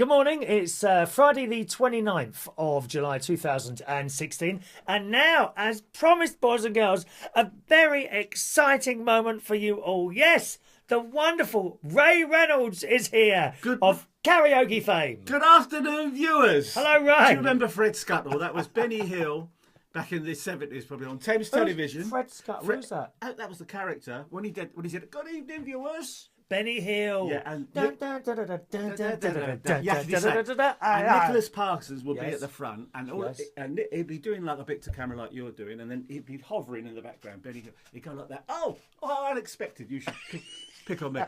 Good morning. It's Friday the 29th of July 2016. And now, as promised, boys and girls, a very exciting moment for you all. Yes, the wonderful Ray Reynolds is here of karaoke fame. Good afternoon, viewers. Hello, Ray. Do you remember Fred Scuttle? That was Benny Hill back in the 70s, probably on Thames Television. Fred Scuttle, who's that? That was the character when he said, "Good evening, viewers." Benny Hill. Yeah, and And Nicholas Parsons would be Yes. at the front, and Yes. and he'd be doing like a bit to camera like you're doing, and then he'd be hovering in the background. Benny Hill, he'd go like that. Oh, unexpected. You should pick on me.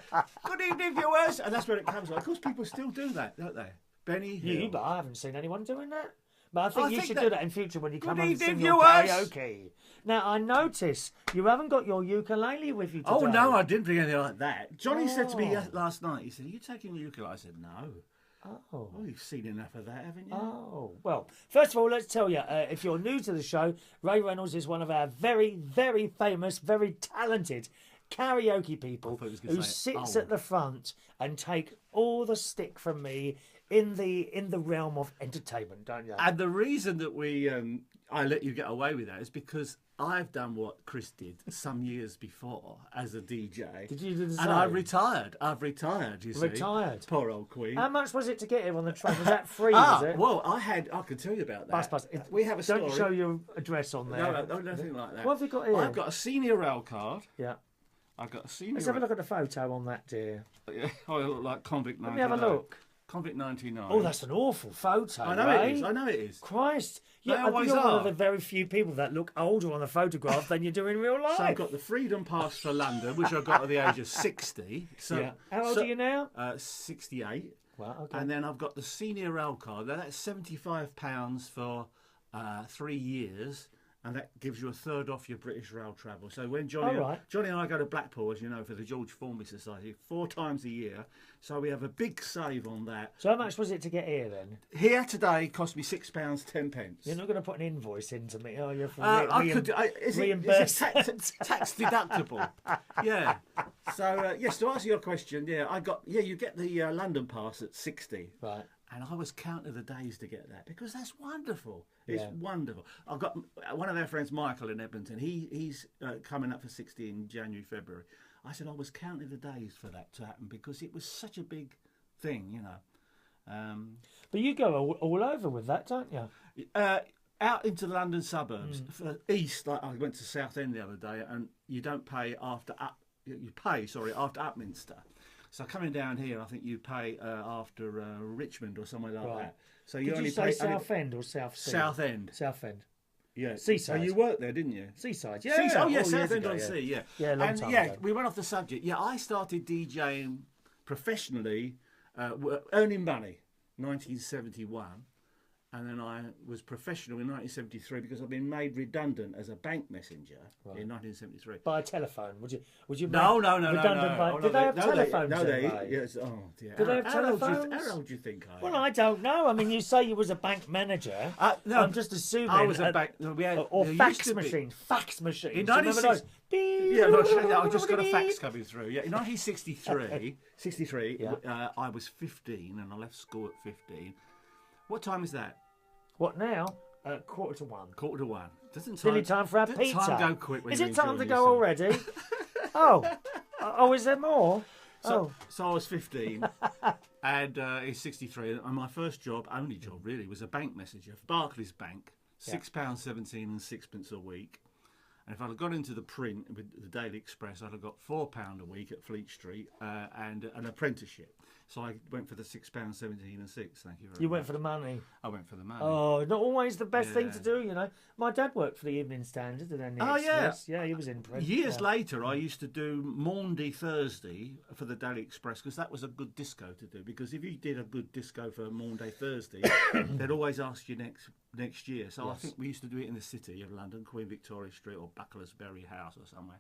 Good evening, viewers, and that's where it comes from. Of course, people still do that, don't they? Benny Hill. You, but I haven't seen anyone doing that. But I think you think should that- do that in future when you come Good and sing evening, your viewers. karaoke. Now, I notice you haven't got your ukulele with you today. Oh no, I didn't bring anything like that. Johnny said to me last night. He said, "Are you taking your ukulele?" I said, "No." Oh. Oh, you've seen enough of that, haven't you? Oh, well, first of all, let's tell you, if you're new to the show, Ray Reynolds is one of our very, very famous, very talented karaoke people thought he was gonna who say, sits oh. at the front and take all the stick from me in the realm of entertainment, don't you? And the reason that I let you get away with that is because I've done what Chris did some years before as a DJ. Did you do the And I same? retired. I've retired, you see. Retired? Poor old Queen. How much was it to get here on the train? Was that free, was it? Well, I can tell you about that. Bus. We have a story. Don't show your address on there. No, nothing like that. What have you got here? I've got a senior rail card. Yeah. I've got a senior Let's have a look at the photo on that, dear. Yeah, I look like Convict 99. Let me have a look. Convict 99. Oh, that's an awful photo, I know Ray. it is. I know it is. Christ. They Yeah, always you're one of are. the very few people that look older on the photograph than you do in real life. So I've got the Freedom Pass for London, which I got at the age of 60. So, Yeah. How old are you now? 68. Well, okay. And then I've got the senior rail card. Now that's £75 for 3 years, and that gives you a third off your British rail travel. So when Johnny and I go to Blackpool, as you know, for the George Formby Society 4 times a year, so we have a big save on that. So how much was it to get here then? Here today cost me £6.10. You're not going to put an invoice into me, are you? For I could. Is it tax deductible? Yeah. So yes, to answer your question, you get the London pass at 60. Right. And I was counting the days to get that because that's wonderful. It's Yeah. wonderful. I've got one of our friends, Michael in Edmonton. He's coming up for 60 in January, February. I said I was counting the days for that to happen because it was such a big thing, you know. But you go all over with that, don't you? Out into the London suburbs, for east. Like I went to Southend the other day, and you don't pay after after Upminster. So coming down here, I think you pay after Richmond or somewhere like that. So you Did only you say pay Southend or South Sea? Southend. Southend. Yeah, Seaside. So you worked there, didn't you? Seaside, yeah. Seaside. Oh yeah, all years Southend ago, on Sea. Yeah, Yeah, a long and time yeah, ago. we went off the subject. Yeah, I started DJing professionally, earning money, 1971. And then I was professional in 1973 because I've been made redundant as a bank messenger in 1973. By telephone, would you? No. Redundant by, did they have telephones? No, then, they. Ray? Yes. Oh dear. Did they have How old telephones? How old do you think I am? Well, I don't know. I mean, you say you was a bank manager. No, I'm just assuming. I was a bank. We had, or there fax used to be- machine. Fax machine. In Do you remember 96 those? Yeah, look, I just got a fax coming through. Yeah, in 1963, I was 15 and I left school at 15. What time is that? What now? 1:45. 1:45. Doesn't Nearly time for our doesn't pizza. time go quick when Is you're it time to enjoying go yourself? already? Oh, is there more? So I was 15 and it's 63 and my first job, only job really, was a bank messenger for Barclays Bank, £6.17 and sixpence a week. And if I'd have gone into the print with the Daily Express, I'd have got £4 a week at Fleet Street and an apprenticeship. So I went for the £6.17 and six. Thank you very much. You went for the money. I went for the money. Oh, not always the best thing to Yeah. do, you know. My dad worked for the Evening Standard and then the Oh, yeah. Express. Yeah, he was in print. Years later, I used to do Maundy Thursday for the Daily Express because that was a good disco to do. Because if you did a good disco for Maundy Thursday, they'd always ask you next year. So I think we used to do it in the city of London, Queen Victoria Street or Bucklersbury House or somewhere.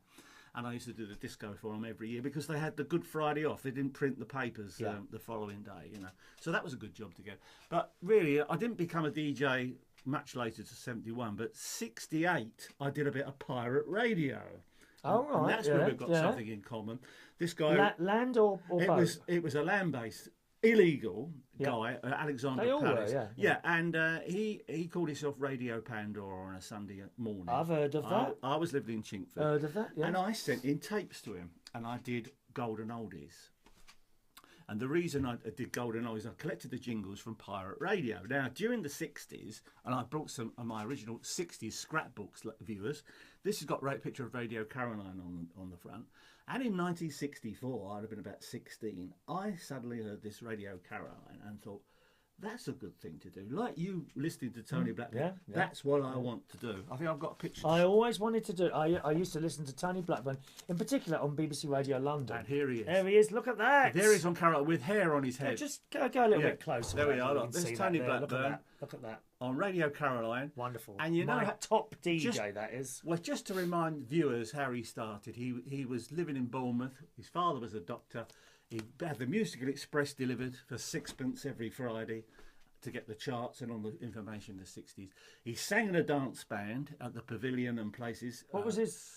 And I used to do the disco for them every year because they had the Good Friday off. They didn't print the papers the following day, you know. So that was a good job to get. But really, I didn't become a DJ much later to 71, but 68, I did a bit of pirate radio. Oh, right. And that's where we've got something in common. This guy... Land or both? It was a land-based illegal Yeah. guy, Alexander They all were, Palace. yeah. Yeah, and he called himself Radio Pandora on a Sunday morning. I've heard of that. I was living in Chinkford. Heard of that, yeah. And I sent in tapes to him, and I did Golden Oldies. And the reason I did Golden Oldies, I collected the jingles from pirate radio. Now, during the 60s, and I brought some of my original 60s scrapbooks, viewers. This has got a picture of Radio Caroline on the front. And in 1964, I'd have been about 16, I suddenly heard this Radio Caroline and thought, that's a good thing to do. Like you listening to Tony Blackburn, yeah. that's what I want to do. I think I've got a picture. I always wanted to do. I used to listen to Tony Blackburn, in particular on BBC Radio London. And here he is. There he is. Look at that. There he is on Caroline with hair on his head. Just go a little bit closer. There we are. You Look, can there's see Tony that there. Blackburn. Look at that. On Radio Caroline. Wonderful. And you know, my top DJ, just, that is. Well, just to remind viewers how he started, he was living in Bournemouth. His father was a doctor. He had the Musical Express delivered for sixpence every Friday to get the charts and all the information in the 60s. He sang in a dance band at the Pavilion and places. What was his?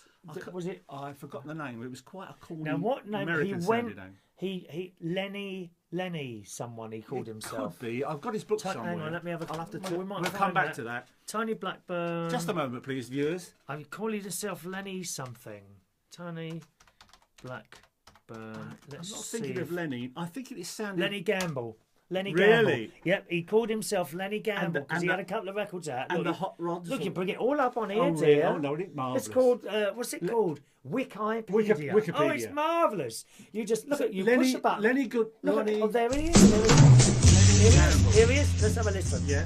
Was it? I've forgotten the name. It was quite a cool Now, what name? American sounding name. He Lenny, someone he called himself. Could be. I've got his book somewhere. Hang on, let me have a. I'll have to. Well, we'll come back to that. Tony Blackburn. Just a moment, please, viewers. I'm calling himself Lenny something. Tony Blackburn. Let's I'm not thinking of Lenny. I think it is sounding. Lenny Gamble. Lenny Really? Gamble. Yep, he called himself Lenny Gamble because he had a couple of records out. And look, the Hot Rods. Look, you bring it all up on here, Oh, dear. really? Oh, no, it's marvellous. It's called, what's it called? Wikipedia. Wikipedia. Oh, it's marvellous. You just, look at, you push a button. Lenny Good. Look Lenny. oh, there he is. There he is. Here he is. Let's have a listen. Yeah.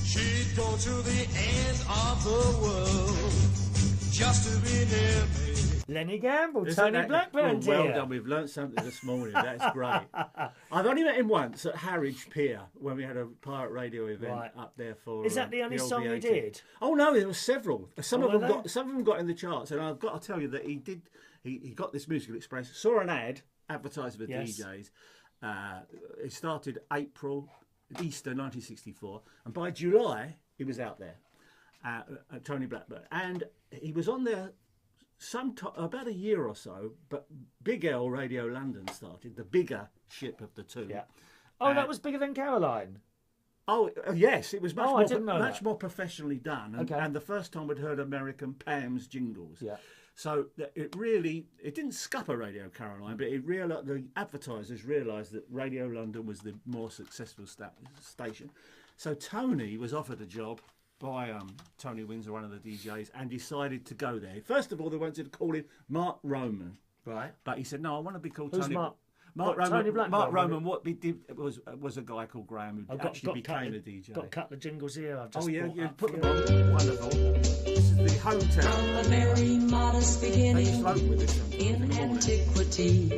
She'd go to the end of the world just to be near me. Lenny Gamble, Isn't Tony that- Blackburn, well dear. done. We've learnt something this morning. That's great. I've only met him once at Harwich Pier when we had a pirate radio event Right. up there for. Is that the only old song he V80. did? Oh no, there were several. Some Oh, of them were got. Some of them got in the charts, and I've got to tell you that he did. He got this Musical Express. Saw an ad advertising for Yes. DJs. It started Easter 1964, and by July he was out there. Tony Blackburn, and he was on there about a year or so, but Big L Radio London started, the bigger ship of the two. Yeah. Oh, that was bigger than Caroline. Oh, yes, it was much, I didn't know much that. more professionally done, and, Okay. and the first time we'd heard American Pam's jingles. Yeah. So it didn't scupper Radio Caroline, but the advertisers realised that Radio London was the more successful station. So Tony was offered a job by Tony Windsor, one of the DJs, and decided to go there. First of all, they wanted to call him Mark Roman, Right. but he said, "No, I want to be called Who's Tony." Mark? Mark What, Roman. Tony Blackburn, Mark wasn't Roman. What he did was a guy called Graham who I've actually became a DJ. Got a couple of jingles here. I've just Oh yeah, brought you up put for them you. on. Wonderful. This is the hometown. A very modest I beginning used to open with this sometimes in in the morning. antiquity,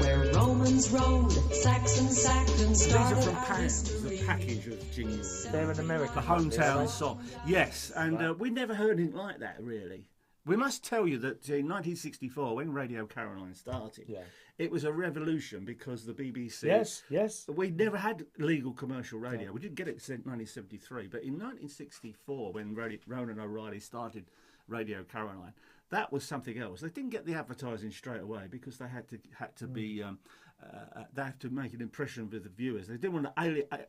where Romans rode, Saxons sacked, and These are started from our Pam's, the history. package of jingles. They're in America. The hometown song. Yes, and Right. we never heard anything like that, really. We must tell you that in 1964, when Radio Caroline started, Yeah. it was a revolution because the BBC... Yes. We never had legal commercial radio. We didn't get it since 1973. But in 1964, when Ronan O'Reilly started Radio Caroline, that was something else. They didn't get the advertising straight away because they had to be... they had to make an impression with the viewers. They didn't want to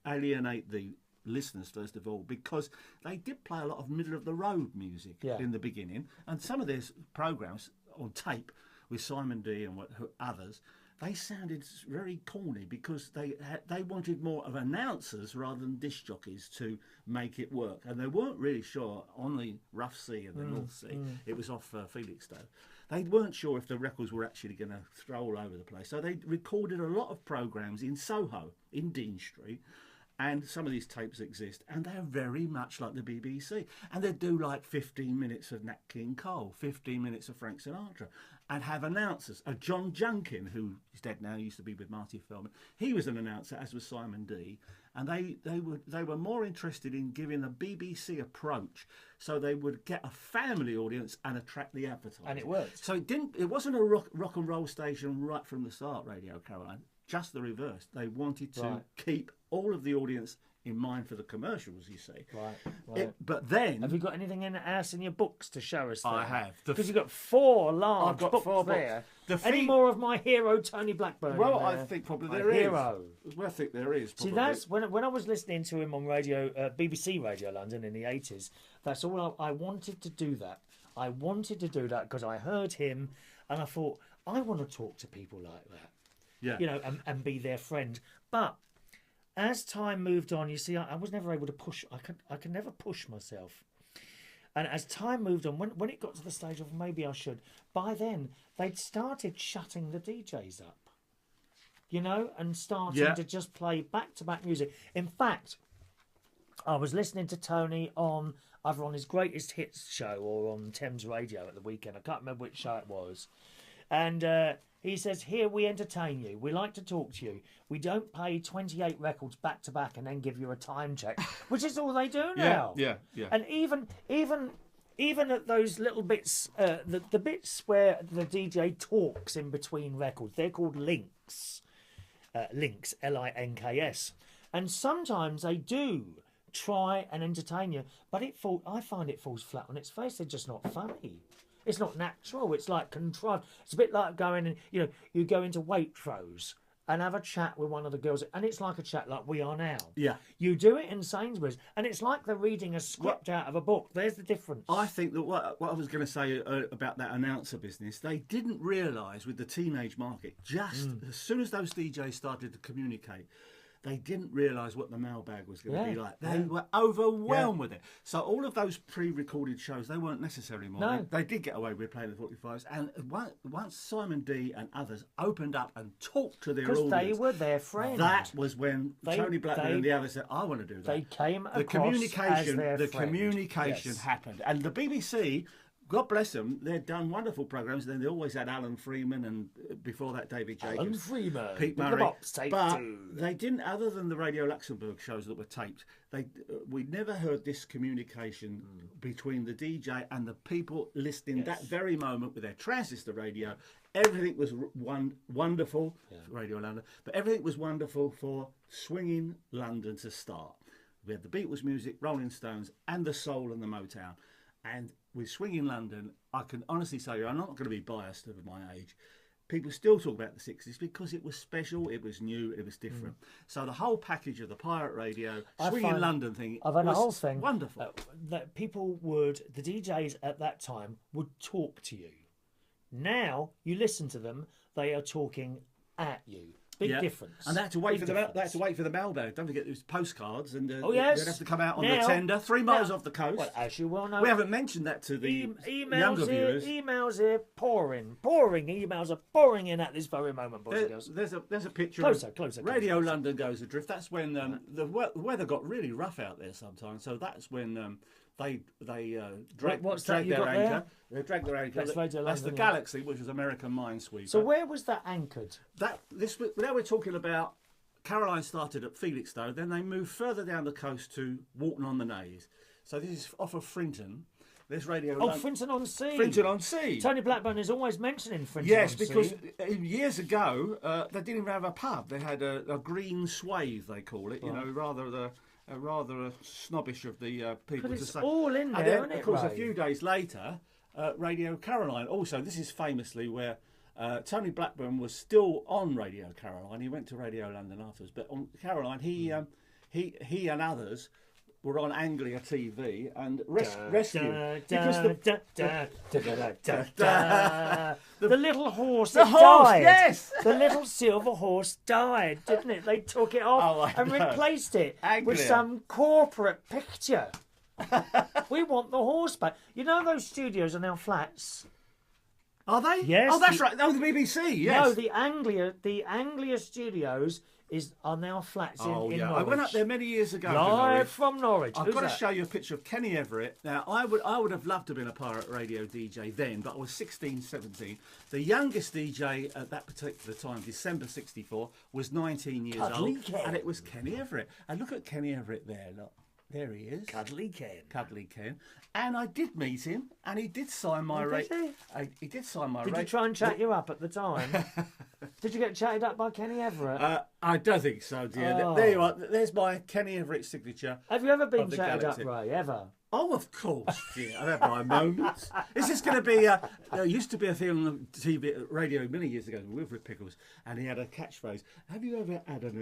alienate the listeners first of all, because they did play a lot of middle of the road music in the beginning, and some of their programs on tape with Simon D and others, they sounded very corny because they wanted more of announcers rather than disc jockeys to make it work, and they weren't really sure on the Rough Sea and the North Sea. It was off Felixstowe. They weren't sure if the records were actually going to throw all over the place, so they recorded a lot of programs in Soho, in Dean Street. And some of these tapes exist, and they're very much like the BBC. And they do like 15 minutes of Nat King Cole, 15 minutes of Frank Sinatra, and have announcers. John Junkin, who is dead now, used to be with Marty Feldman. He was an announcer, as was Simon D. And they were more interested in giving a BBC approach, so they would get a family audience and attract the advertising. And it worked. So it wasn't a rock and roll station right from the start, Radio Caroline. Just the reverse. They wanted to keep all of the audience in mind for the commercials, you see. Right. But then... Have you got anything in the house in your books to show us? I have. Because you've got 4 large I've got books 4 there. books. Any more of my hero, Tony Blackburn? Well, in I there? think probably My there is. hero. Well, I think there is. Probably. See, that's when I was listening to him on radio, BBC Radio London in the 80s. That's all I wanted to do that. I wanted to do that because I heard him and I thought, I want to talk to people like that. Yeah. You know, and be their friend. But as time moved on, you see, I was never able to push. I could never push myself. And as time moved on, when it got to the stage of maybe I should, by then they'd started shutting the DJs up. You know, and starting to just play back-to-back music. In fact, I was listening to Tony on either on his Greatest Hits show or on Thames Radio at the weekend. I can't remember which show it was. And he says, here we entertain you. We like to talk to you. We don't play 28 records back to back and then give you a time check, which is all they do now. Yeah. And even at those little bits, the bits where the DJ talks in between records, they're called links. Links, Links. And sometimes they do try and entertain you, but I find it falls flat on its face. They're just not funny. It's not natural. It's like contrived. It's a bit like going and, you know, you go into Waitrose and have a chat with one of the girls, and it's like a chat like we are now. Yeah. You do it in Sainsbury's, and it's like they're reading a script out of a book. There's the difference. I think that what I was going to say about that announcer business, they didn't realise with the teenage market, just as soon as those DJs started to communicate, they didn't realise what the mailbag was going to be like. They were overwhelmed with it. So all of those pre-recorded shows, they weren't necessary more. No. They did get away with playing the 45s. And once Simon D and others opened up and talked to their audience... Because they were their friends. That was when Tony Blackburn and the others said, I want to do that. They came across communication, as their The friend. communication happened. And the BBC... God bless them, they'd done wonderful programmes. Then they always had Alan Freeman and before that David Jacobs. Alan Freeman. Pete with Murray. the box tape but too. they didn't, other than the Radio Luxembourg shows that were taped, we never heard this communication between the DJ and the people listening that very moment with their transistor radio. Everything was wonderful, Radio London, but everything was wonderful for swinging London to start. We had the Beatles music, Rolling Stones, and the soul and the Motown. And with Swinging London, I can honestly say, I'm not going to be biased of my age, people still talk about the 60s because it was special, it was new, it was different. So the whole package of the pirate radio, Swinging London thing I've had a was whole thing wonderful. That people the DJs at that time would talk to you. Now, you listen to them, they are talking at you. Big difference. And they had to wait for the mailbag. Don't forget, there's postcards, and oh yes, they'd have to come out on now, the tender, 3 miles off the coast. Well, as you well know, we haven't mentioned that to the younger viewers. Emails here pouring. Emails are pouring in at this very moment, boys and girls. There's a picture. Closer. Radio London goes adrift. That's when the weather got really rough out there sometimes. So that's when they dragged their anchor. They dragged their anchor. That's the Galaxy, which was American Minesweeper. So where was that anchored? Now we're talking about Caroline started at Felixstowe, then they moved further down the coast to Walton on the Naze. So this is off of Frinton. There's Radio London. Frinton on Sea. Frinton on Sea. Tony Blackburn is always mentioning Frinton on Sea. Yes, because years ago they didn't even have a pub. They had a green swathe, they call it. You know, rather snobbish of the people but to it's say. all in there, and then, isn't it, of course, Ray? a few days later, Radio Caroline. Also, this is famously where Tony Blackburn was still on Radio Caroline. He went to Radio London afterwards, but on Caroline, he and others were on Anglia TV and rescued the little horse the that horse, died. yes. The little silver horse died, didn't it? They took it off and replaced it with some corporate picture. We want the horse back. You know those studios are now flats. Are they? Yes. Oh, that's right. Oh, the BBC. Yes. No, the Anglia studios are now flats in Norwich. I went up there many years ago. Live from Norwich. I've got to show you a picture of Kenny Everett. Now, I would have loved to have been a pirate radio DJ then, but I was 16, 17. The youngest DJ at that particular time, December 64, was 19 years old. Ken. And it was Kenny Everett. And look at Kenny Everett there, look. There he is. Cuddly Ken. And I did meet him, and he did sign my Did he? He did sign my Did he try and chat you up at the time? Did you get chatted up by Kenny Everett? I don't think so, dear. Oh. There you are. There's my Kenny Everett signature. Have you ever been of the chatted galaxy. up, Ray? Ever? Oh, of course, dear. I've had my moments. Is this going to be? There used to be a thing on TV, radio many years ago with Rip Pickles, and he had a catchphrase. Have you ever had an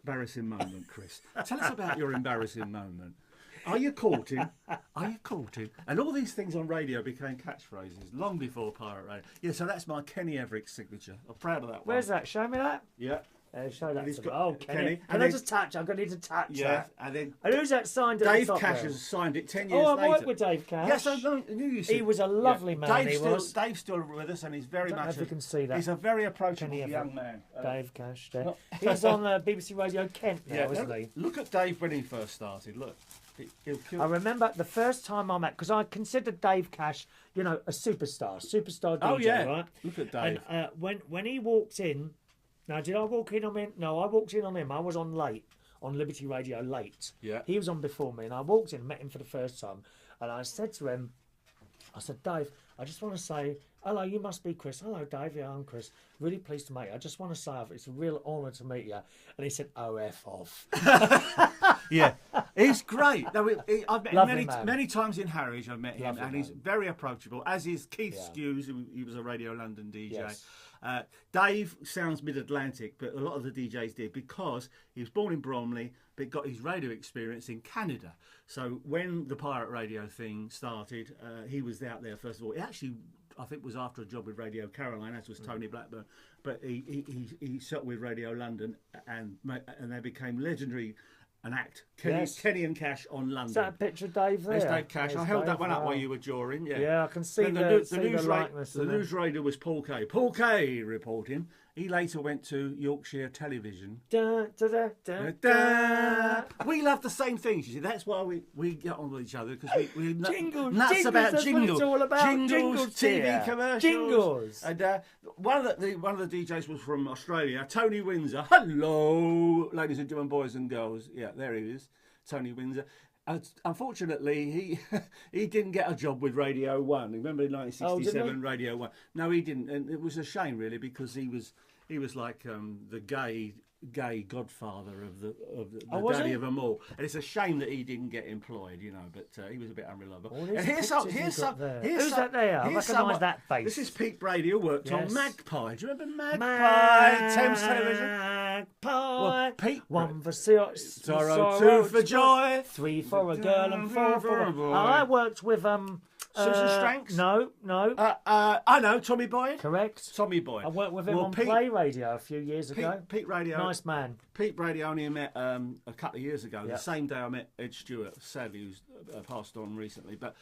embarrassing moment, Chris? Tell us about your embarrassing moment. Are you courting? Are you courting? And all these things on radio became catchphrases long before pirate radio. Yeah, so that's my Kenny Everett signature. I'm proud of that one. Where's that? Show me that. Yeah. Show that he's to got- me. Oh, Kenny. Kenny. Can And I then- just touch? I'm going to need to touch Yeah, that. and then And who's that signed at Dave the top Cash there? has signed it 10 years Oh, I later. worked with Dave Cash. Yes, I knew you said. He was a lovely man, he still, was. Dave's still with us, and he's very Don't know much. if you can see that. He's a very approachable Kenny young Everett. man. Dave Cash there. no. He's on BBC Radio Kent now, Yeah, isn't he? look at Dave when he first started. Look, he'll kill. I remember the first time I met, because I considered Dave Cash, you know, a superstar DJ, Oh, yeah. right? Look at Dave. And when he walked in, now did I walk in on him? No, I walked in on him. I was on late, on Liberty Radio late. Yeah. He was on before me, and I walked in, met him for the first time, and I said to him, I said, Dave, I just want to say, hello, you must be Chris. Hello, Dave. Yeah, I'm Chris. Really pleased to meet you. I just want to say it's a real honour to meet you. And he said, oh, F off. Yeah, he's great. No, I've met him Lovely man. many times in Harwich. I've met him, Lovely and he's man. very approachable. As is Keith Yeah. Skews, he was a Radio London DJ. Yes. Dave sounds mid-Atlantic, but a lot of the DJs did because he was born in Bromley, but got his radio experience in Canada. So when the pirate radio thing started, he was out there first of all. It actually, I think, was after a job with Radio Caroline, as was Tony Blackburn. But he settled with Radio London, and they became legendary. An act, Yes. Kenny and Cash on London. Is that a picture of Dave there? There's Dave Cash. There's I held that Dave, one up wow. while you were drawing. Yeah, Yeah, I can see Then the ra- likeness the of him. news raider was Paul Kay. Paul Kay reporting. He later went to Yorkshire Television. Da, da, da, da, Da. We love the same things, you see. That's why we get on with each other, because we're Jingles, nuts jingles, about that's what jingles. it's all about. Jingles, TV dear. commercials. Jingles. And one of the DJs was from Australia, Tony Windsor. Hello, ladies and gentlemen, boys and girls. Yeah, there he is, Tony Windsor. Unfortunately, he didn't get a job with Radio 1. Remember in 1967, didn't he? Radio 1? No, he didn't, and it was a shame, really, because he was like the gay godfather of the was daddy he? of them all. And it's a shame that he didn't get employed, you know, but he was a bit unreliable. All these And here's pictures you've got there. Who's that there? I recognise someone- that face. This is Pete Brady, who worked Yes. on Magpie. Do you remember Magpie? Thames Television. Magpie. Well, Pete- One for Sorrow, two for joy. three for a girl, and four for a boy. I worked with Susan Stranks? No. I know, Tommy Boyd. Correct. Tommy Boyd. I worked with him Well, on Pete- Play Radio a few years ago. Pete Radio. Nice man. Pete Brady only met a couple of years ago. Yeah. The same day I met Ed Stewart, sadly, who's passed on recently. But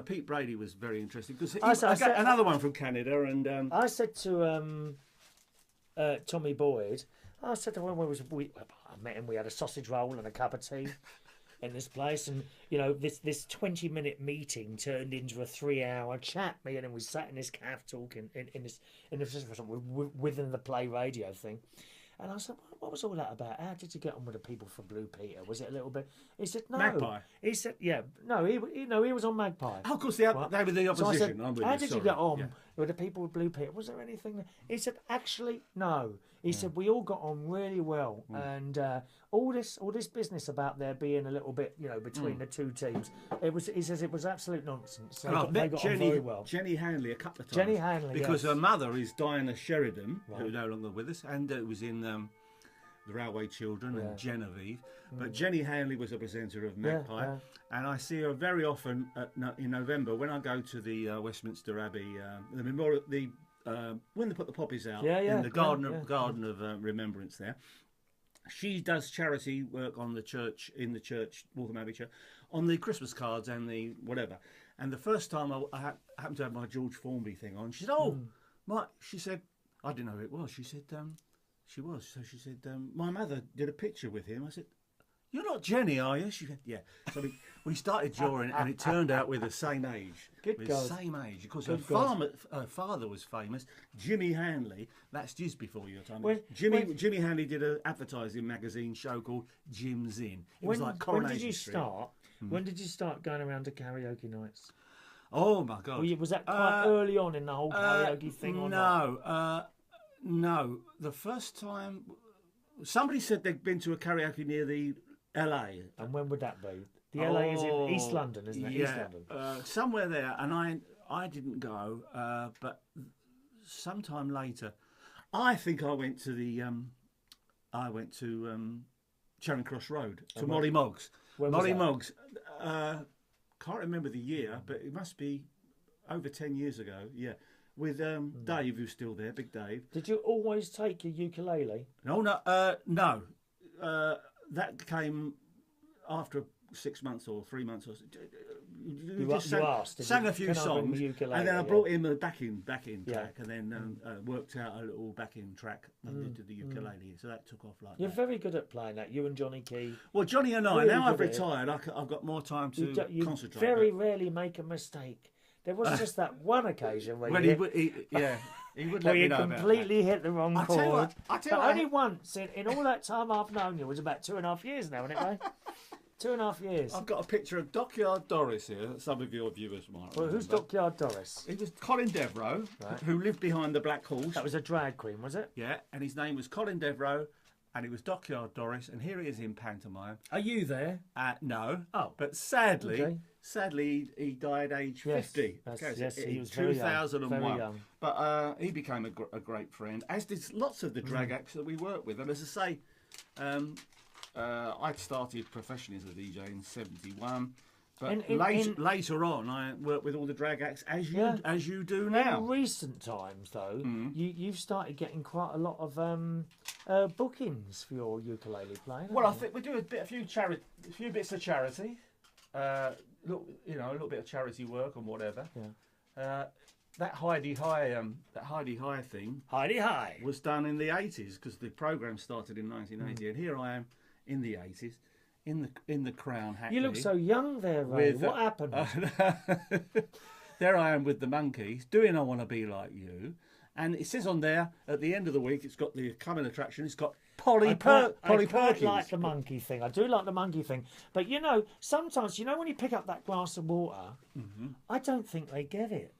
Pete Brady was very interesting because I said- another one from Canada, and I said to Tommy Boyd, I said to him when I met him, we had a sausage roll and a cup of tea in this place, and you know this 20-minute meeting turned into a 3-hour chat. Me and him, we sat in this cafe talking in this within the Play Radio thing. And I said, what was all that about? How did you get on with the people from Blue Peter? Was it a little bit? He said, no. Magpie? He said, yeah. No, he was on Magpie. oh, of course, they were the So I opposition. said, I'm with how you, did sorry. you get on Yeah. with the people with Blue Peter? Was there anything? He said, actually, no. He said, we all got on really well. And all this business about there being a little bit, you know, between the two teams, he says it was absolute nonsense. And I've They met got on very well. Jenny Hanley a couple of times. Jenny Hanley, because yes. her mother is Diana Sheridan, who's no longer with us, and it was in the Railway Children and Genevieve. But Jenny Hanley was a presenter of Magpie, yeah. and I see her very often in November when I go to the Westminster Abbey, the memorial, when they put the poppies out in the Garden of Remembrance there. She does charity work on the church, Waltham Abbey Church, on the Christmas cards and the whatever. And the first time I happened to have my George Formby thing on, she said, she said, I didn't know who it was. She said, she was. So she said, my mother did a picture with him. I said, you're not Jenny, are you? She said, yeah. So we started drawing, and it turned out we're the same age. Good we're God. the same age. Because Good her father was famous. Jimmy Hanley, that's just before your time. When- Jimmy Hanley did an advertising magazine show called Jim's In. It was like when Coronation did you Street. start? When did you start going around to karaoke nights? Oh, my God. Was that quite early on in the whole karaoke thing or not? No. No, the first time somebody said they'd been to a karaoke near the LA. And when would that be? The LA is in East London, isn't it? East London. Somewhere there, and I didn't go, but sometime later, I think I went to the Charing Cross Road to Molly Moggs. Molly Moggs. Can't remember the year, but it must be over 10 years ago. Yeah, with Dave, who's still there, Big Dave. Did you always take your ukulele? No. That came after 6 months or 3 months or. You asked. Sang a few songs, and then I brought in the backing Yeah. track, and then worked out a little backing track and did the ukulele. So that took off like You're that. very good at playing that. You and Johnny Key. Well, Johnny and I, Really now I've good at it. retired, I've got more time to You concentrate. very rarely make a mistake. There was just that one occasion where When you he would where let me you know about completely hit the wrong I tell you chord. what, I tell you But what, only once in all that time I've known you, it was about 2.5 years now, isn't it, Ray? 2.5 years. I've got a picture of Dockyard Doris here. That some of your viewers might. Well, who's remember. Dockyard Doris? It was Colin Devereux, Right. who lived behind the Black Horse. That was a drag queen, was it? Yeah, and his name was Colin Devereux, and he was Dockyard Doris, and here he is in pantomime. Are you there? No. Oh. But sadly, Okay. he died age Yes, 50. yes, he in was very young, 2001. very young. But he became a great friend, as did lots of the drag acts that we worked with. And as I say, I started professionally as a DJ in '71. But later on, I worked with all the drag acts as you do now. In recent times, though, you've started getting quite a lot of bookings for your ukulele playing. Well, I haven't think we do a few bits of charity. A little bit of charity work and whatever. Yeah. That Heidi High thing Heidi High was done in the 80s because the program started in 1980, and here I am in the 80s in the Crown Hackney. You look so young there, Ray. With, What happened? There I am with the Monkeys doing "I Want to Be Like You," and it says on there at the end of the week it's got the coming attraction. It's got Polly I Perkins. quite like the monkey thing. I do like the monkey thing. But, sometimes, when you pick up that glass of water, I don't think they get it.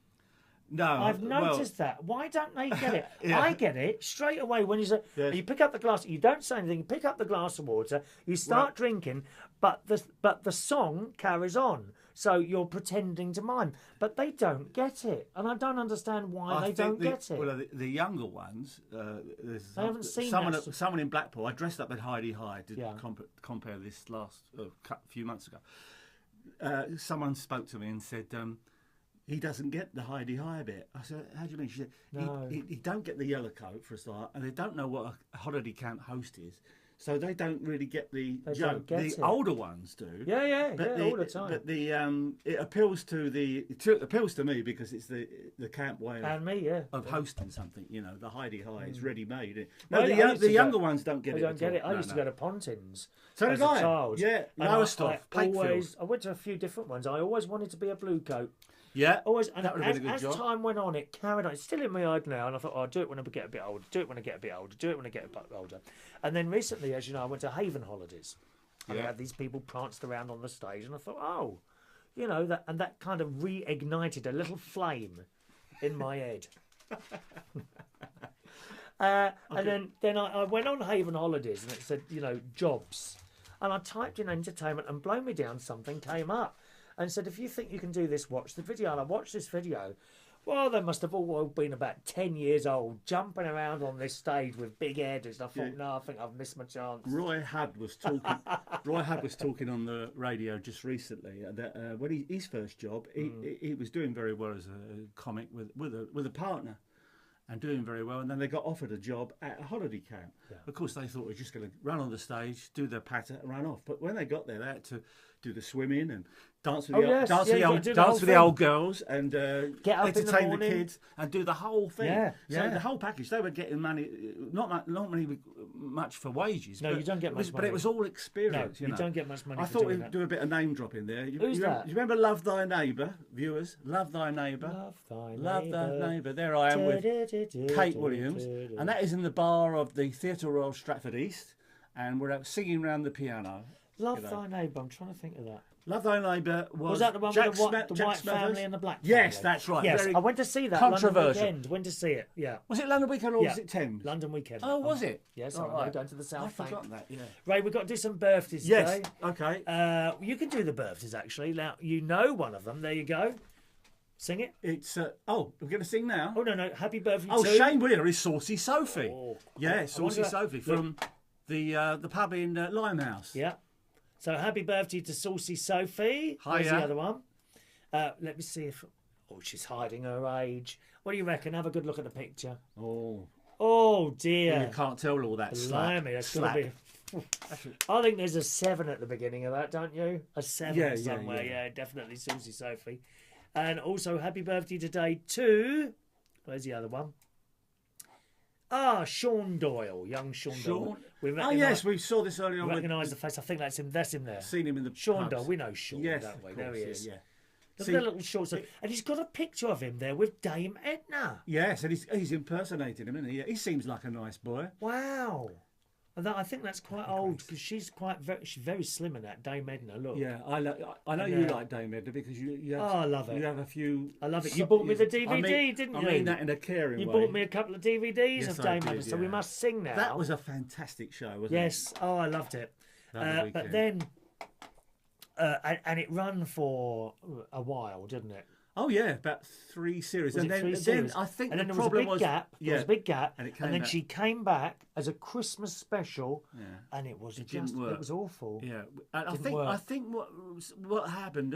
No, I've noticed that. Why don't they get it? Yeah. I get it straight away when you pick up the glass. You don't say anything. You pick up the glass of water. You start drinking, but the song carries on. So you're pretending to mime, but they don't get it, and I don't understand why they don't get it. Well, the younger ones, I haven't seen someone in Blackpool. I dressed up at Heidi High to Yeah. compare this last few months ago. Someone spoke to me and said. He doesn't get the Heidi High bit. I said, how do you mean? She said, No. he don't get the yellow coat for a start, and they don't know what a holiday camp host is. So they don't really get the joke. Get The it. older ones do. Yeah, all the time. But it appeals to me because it's the camp way And me, yeah. of hosting something. The Heidi High is ready made. Well, No, I used to the go- younger ones don't get I it. don't at get all. it. I No, used to no. go to Pontins. So as did a I. child. Yeah, And Lowestoft, Pakefield. I went to a few different ones. I always wanted to be a blue coat. Yeah, Always, and that would have been a good as job. time went on, it carried on. It's still in my head now, and I thought, I'll do it when I get a bit older. Do it when I get a bit older. Do it when I get a bit older. And then recently, as you know, I went to Haven Holidays. And I Yeah. had these people pranced around on the stage, and I thought, that kind of reignited a little flame in my head. And then I went on Haven Holidays, and it said, jobs. And I typed in entertainment, and blow me down, something came up. And said, if you think you can do this, watch the video. And I watched this video. Well, they must have all been about 10 years old, jumping around on this stage with big headers. And I thought, no, I think I've missed my chance. Roy Hudd was talking on the radio just recently that when his first job, he was doing very well as a comic with a partner, and doing very well. And then they got offered a job at a holiday camp. Yeah. Of course, they thought they were just going to run on the stage, do their patter, and run off. But when they got there, they had to do the swimming and dance with the old girls and Get up in the entertain the morning. kids and do the whole thing. Yeah, So yeah. the whole package. They were getting money, not much for wages. No, but you don't get much But money. it was all experience. No, you don't get much money I for thought doing we'd that. do a bit of name dropping there. Who's that? You remember Love Thy Neighbour, viewers? Love Thy Neighbour. Love thy Neighbour. There I am with Kate Williams, and that is in the bar of the Theatre Royal Stratford East, and we're out singing around the piano. Love You know. thy neighbour. I'm trying to think of that. Love Thy Neighbour Was that the one with the white family and the black family? Yes, that's right. Yes, Very I went to see that controversial. London weekend. Went to see it, yeah. Was it London Weekend or Yeah. was it Thames? London weekend. Oh, was it? Yes, Oh, I know, right. going to the South I've Bank. forgotten that, yeah. Ray, we've got to do some birthdays Yes, today. okay. You can do the birthdays, actually. Now, you know one of them. There you go. Sing it. It's, we're going to sing now? Oh, no. Happy birthday Oh, to... Shane Wheeler is Saucy Sophie. Oh, Yeah, I Saucy wonder- Sophie from the pub in Limehouse. Yeah. So happy birthday to Saucy Sophie. Where's the Hiya. other one? Let me see if... Oh, she's hiding her age. What do you reckon? Have a good look at the picture. Oh, Oh, dear. you can't tell all that slap. Blimey, that's slap. got to be... I think there's a 7 at the beginning of that, don't you? A 7 Yeah, somewhere. yeah. Yeah, definitely Saucy Sophie. And also happy birthday today to... Where's the other one? Ah, Sean Doyle, young Sean Doyle. We Oh, yes, we saw this earlier on. with- recognise the face. I think that's him. That's him there. Seen him in the Sean pubs. Doyle. We know Sean, Yes, don't of we? course, There he is. Yeah. Look See- at the little shorts. And he's got a picture of him there with Dame Edna. Yes, and he's impersonating him, isn't he? Yeah, he seems like a nice boy. Wow. And I think that's quite old because she's very slim in that, Dame Edna. Look. Yeah, I know you like Dame Edna because you have, Oh, I love it. You have a few. I love it. You bought me the DVD, I mean, didn't I you? mean that in a caring You way. bought me a couple of DVDs Yes, of I Dame did, Edna, so we yeah. must sing now. That was a fantastic show, wasn't it? Yes. Oh, I loved it. Lovely But weekend. then, and it ran for a while, didn't it? Oh yeah, about 3 series, Was and it then, 3 then series? I think And then the there was a problem big was gap. Yeah, There was a big gap, and it and came then back. she came back as a Christmas special, Yeah. and it was didn't just work. it was awful. Yeah, and I Didn't think work. what happened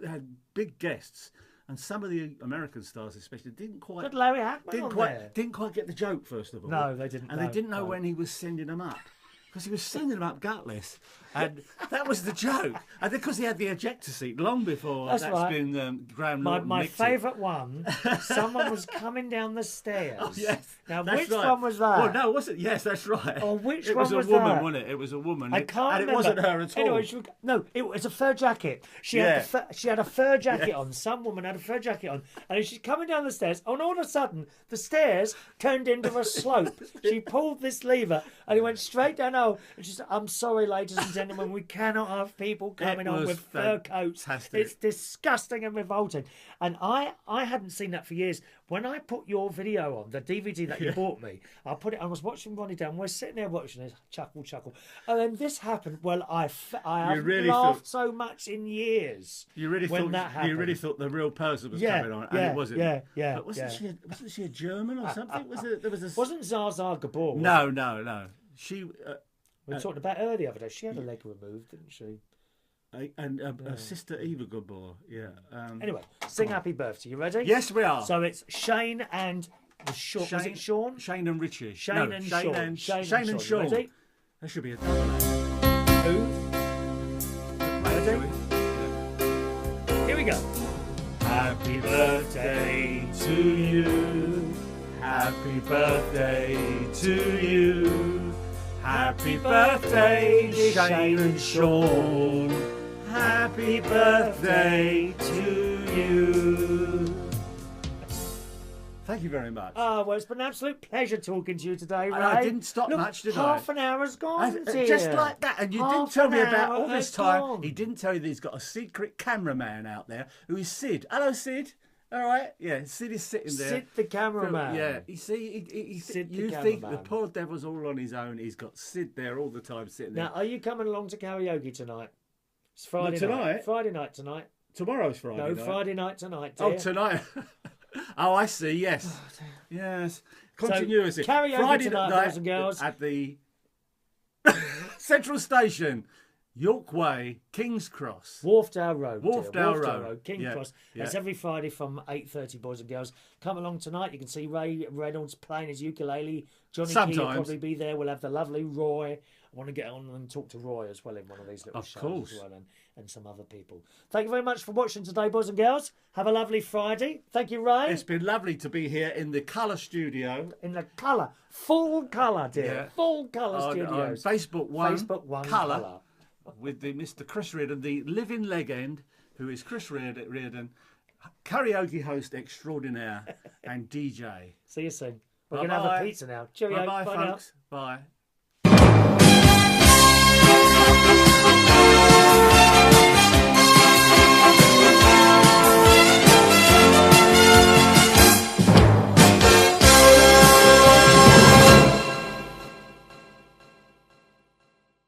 they had big guests, and some of the American stars especially didn't quite But Larry Hackman on there. didn't quite get the joke first of all. No, they didn't and know, they didn't know no. when he was sending them up. Because he was sending them up gutless, and that was the joke. And because he had the ejector seat long before That's right. been Graham My Norton nicked it. favourite one, someone was coming down the stairs. Oh, yes. Now, that's which right. one was that? Well, no, was it? Yes, that's right. Oh, which it one was a was woman, that? wasn't it? It was a woman. I can't and remember. it wasn't her at all. Anyway, no, it was a fur jacket. She had she had a fur jacket on. Some woman had a fur jacket on, and she's coming down the stairs. And all of a sudden, the stairs turned into a slope. She pulled this lever, and it went straight down. Oh, and she said, "I'm sorry, ladies and gentlemen, we cannot have people coming on was with fur coats. fantastic. It's disgusting and revolting." And I hadn't seen that for years. When I put your video on, the DVD that you bought me, I put it. I was watching Ronnie Down. We're sitting there watching this, chuckle, and then this happened. Well, I haven't really laughed so much in years. You really when thought that happened. you really thought the real person was Yeah, coming on, and yeah, it wasn't. yeah, But wasn't she a German or something? There was a Wasn't Zaza Gabor? no. She We talked about her the other day. She had a leg removed, didn't she? and Sister Eva Gabor. Yeah. Anyway, sing Happy Birthday. You ready? Yes, we are. So it's Shane and was it Sean? Shane and Richie. Shane No, and Shane Sean. and Shane and Sean. Ready? That should be a double. Who? Ready? Here we go. Happy birthday to you. Happy birthday to you. Happy birthday, Shane and Sean. Happy birthday to you. Thank you very much. Oh, well, it's been an absolute pleasure talking to you today, Ray. I didn't stop Look, much, did I? half an hour's gone, dear. Just like that. And you didn't Half tell an me about hour all this has time. gone. He didn't tell you that he's got a secret cameraman out there who is Sid. Hello, Sid. All right. Yeah, Sid is sitting there. Sid the cameraman. Yeah, you see, Sid the you think the cameraman. poor devil's all on his own. He's got Sid there all the time sitting there. Now, are you coming along to karaoke tonight? It's Friday tonight? night. Friday night tonight. Tomorrow's Friday No, night. Friday night tonight, dear. Oh, tonight. Oh, I see. Yes. Yes. Continuity. karaoke Friday tonight, night boys and girls. at the Central Station, York Way, King's Cross. Wharfdale Road. dear. Wharfdale Road. King Yeah, Cross. yeah. That's every Friday from 8:30, boys and girls. Come along tonight. You can see Ray Reynolds playing his ukulele. Johnny Key will Sometimes. probably be there. We'll have the lovely Roy. I want to get on and talk to Roy as well in one of these little Of shows course. as well, and some other people. Thank you very much for watching today, boys and girls. Have a lovely Friday. Thank you, Ray. It's been lovely to be here in the colour studio. In the colour, full colour, dear, Yeah. full colour on studios. Facebook One, Facebook One colour, with the Mr. Chris Reardon, the living legend, who is Chris Reardon, karaoke host extraordinaire and DJ. See you soon. We're going to have a pizza now. Cheerio. Bye, Bye now. folks. Bye.